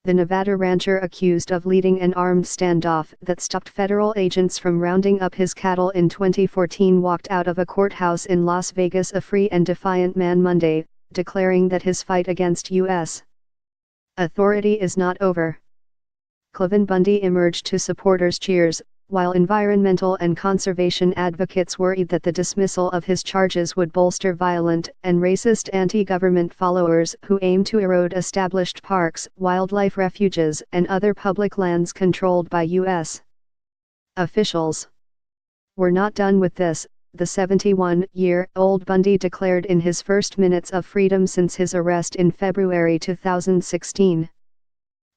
the Nevada rancher accused of leading an armed standoff that stopped federal agents from rounding up his cattle in 2014 walked out of a courthouse in Las Vegas a free and defiant man Monday, declaring that his fight against U.S. authority is not over. Cliven Bundy emerged to supporters' cheers, while environmental and conservation advocates worried that the dismissal of his charges would bolster violent and racist anti-government followers who aim to erode established parks, wildlife refuges, and other public lands controlled by U.S. officials. "We're not done with this," the 71-year-old Bundy declared in his first minutes of freedom since his arrest in February 2016.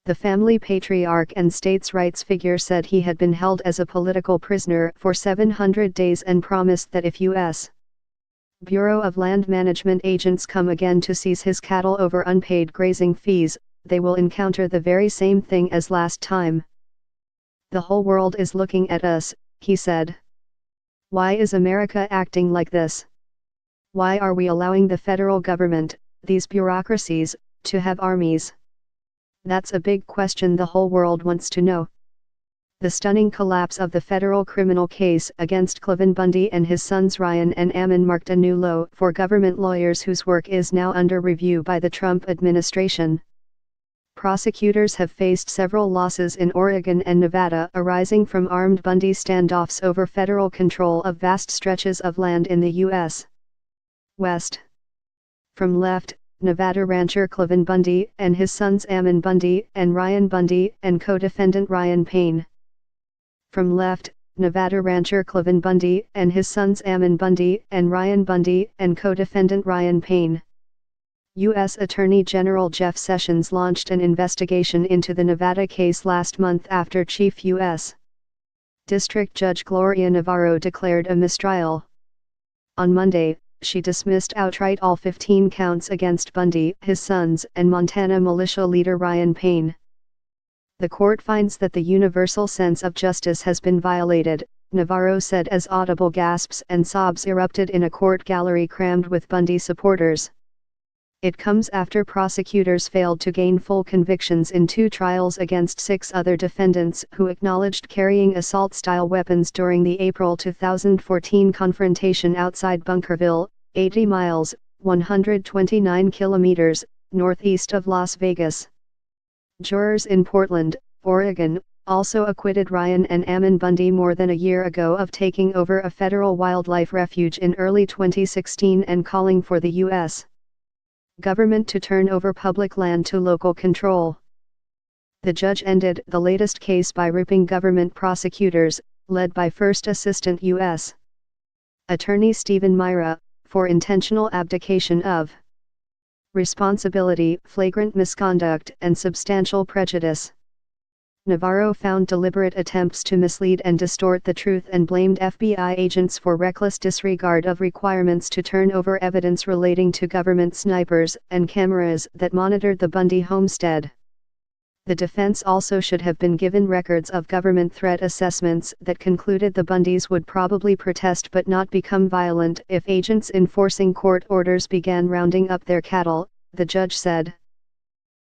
The family patriarch and states' rights figure said he had been held as a political prisoner for 700 days and promised that if U.S. Bureau of Land Management agents come again to seize his cattle over unpaid grazing fees, they will encounter the very same thing as last time. "The whole world is looking at us," he said. "Why is America acting like this? Why are we allowing the federal government, these bureaucracies, to have armies? That's a big question the whole world wants to know." The stunning collapse of the federal criminal case against Cliven Bundy and his sons Ryan and Ammon marked a new low for government lawyers whose work is now under review by the Trump administration. Prosecutors have faced several losses in Oregon and Nevada arising from armed Bundy standoffs over federal control of vast stretches of land in the U.S. West. From left, Nevada rancher Cliven Bundy and his sons Ammon Bundy and Ryan Bundy and co-defendant Ryan Payne. From left, Nevada rancher Cliven Bundy and his sons Ammon Bundy and Ryan Bundy and co-defendant Ryan Payne. U.S. Attorney General Jeff Sessions launched an investigation into the Nevada case last month after Chief U.S. District Judge Gloria Navarro declared a mistrial. On Monday, she dismissed outright all 15 counts against Bundy, his sons, and Montana militia leader Ryan Payne. "The court finds that the universal sense of justice has been violated," Navarro said as audible gasps and sobs erupted in a court gallery crammed with Bundy supporters. It comes after prosecutors failed to gain full convictions in 2 trials against 6 other defendants who acknowledged carrying assault-style weapons during the April 2014 confrontation outside Bunkerville, 80 miles, 129 kilometers, northeast of Las Vegas. Jurors in Portland, Oregon, also acquitted Ryan and Ammon Bundy more than a year ago of taking over a federal wildlife refuge in early 2016 and calling for the U.S. government to turn over public land to local control. The judge ended the latest case by ripping government prosecutors, led by First Assistant U.S. Attorney Stephen Myra, for intentional abdication of responsibility, flagrant misconduct, and substantial prejudice. Navarro found deliberate attempts to mislead and distort the truth and blamed FBI agents for reckless disregard of requirements to turn over evidence relating to government snipers and cameras that monitored the Bundy homestead. The defense also should have been given records of government threat assessments that concluded the Bundys would probably protest but not become violent if agents enforcing court orders began rounding up their cattle, the judge said.